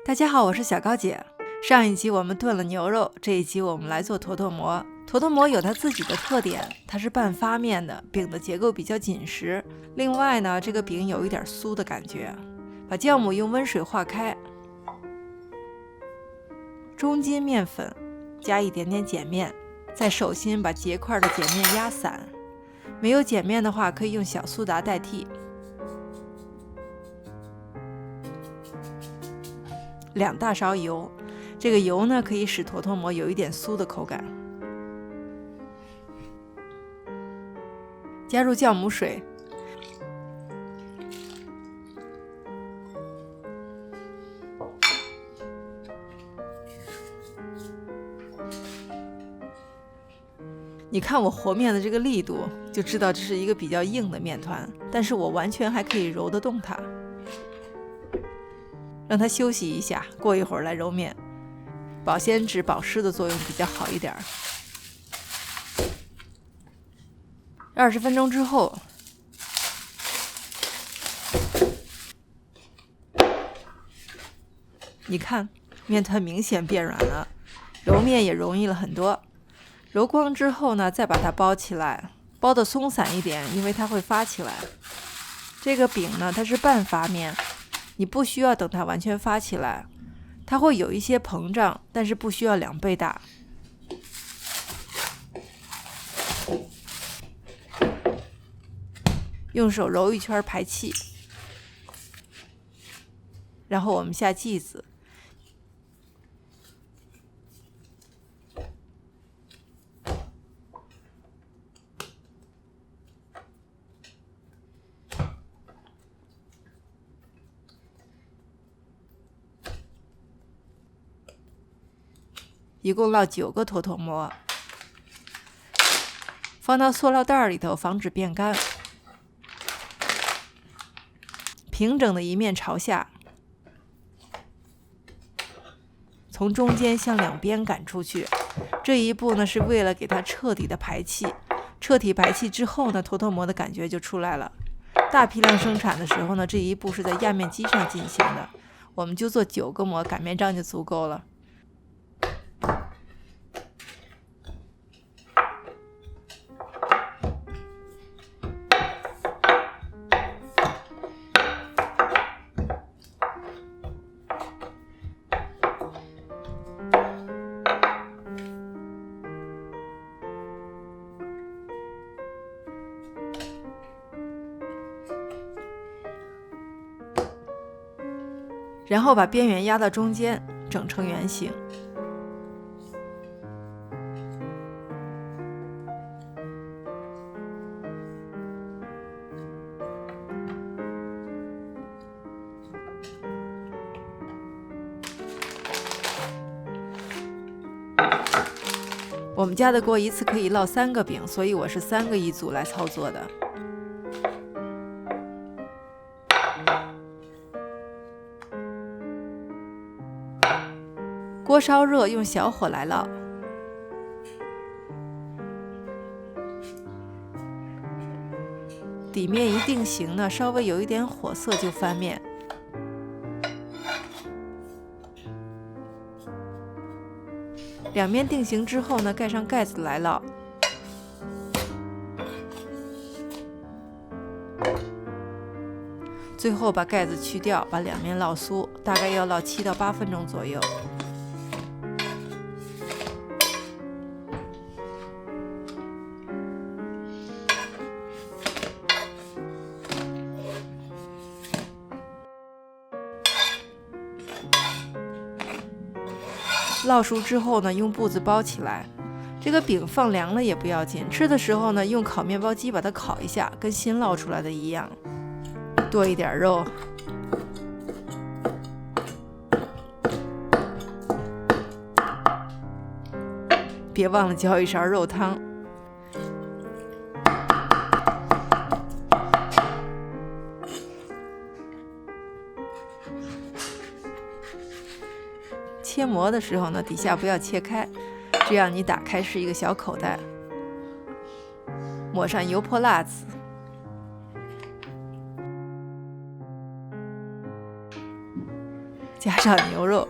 大家好，我是小高姐。上一集我们炖了牛肉，这一集我们来做坨坨馍。坨坨馍有它自己的特点，它是半发面的，饼的结构比较紧实。另外呢，这个饼有一点酥的感觉。把酵母用温水化开，中筋面粉，加一点点碱面，在手心把结块的碱面压散。没有碱面的话，可以用小苏打代替。2大勺油，这个油呢可以使坨坨馍有一点酥的口感。加入酵母水，你看我和面的这个力度，就知道这是一个比较硬的面团，但是我完全还可以揉得动它。让它休息一下，过一会儿来揉面，保鲜纸保湿的作用比较好一点。20分钟之后，你看面团明显变软了，揉面也容易了很多。揉光之后呢，再把它包起来，包得松散一点，因为它会发起来。这个饼呢，它是半发面，你不需要等它完全发起来，它会有一些膨胀，但是不需要2倍大。用手揉一圈排气，然后我们下剂子。一共烙9个坨坨馍，放到塑料袋里头，防止变干。平整的一面朝下，从中间向2边擀出去。这一步呢，是为了给它彻底的排气。彻底排气之后呢，坨坨馍的感觉就出来了。大批量生产的时候呢，这一步是在压面机上进行的。我们就做9个馍，擀面杖就足够了。然后把边缘压到中间，整成圆形。我们家的锅一次可以烙3个饼，所以我是3个一组来操作的。锅烧热，用小火来烙。底面一定型呢，稍微有一点火色就翻面。2面定型之后呢，盖上盖子来烙。最后把盖子去掉，把2面烙酥，大概要烙7到8分钟左右。烙熟之后呢，用布子包起来。这个饼放凉了也不要紧，吃的时候呢，用烤面包机把它烤一下，跟新烙出来的一样。剁一点肉，别忘了浇一勺肉汤。切馍的时候呢，底下不要切开，这样你打开是一个小口袋。抹上油泼辣子，加上牛肉。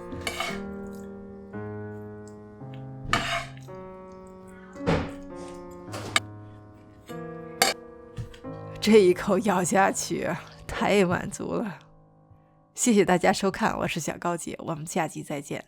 这一口咬下去，太满足了。谢谢大家收看，我是小高姐，我们下集再见。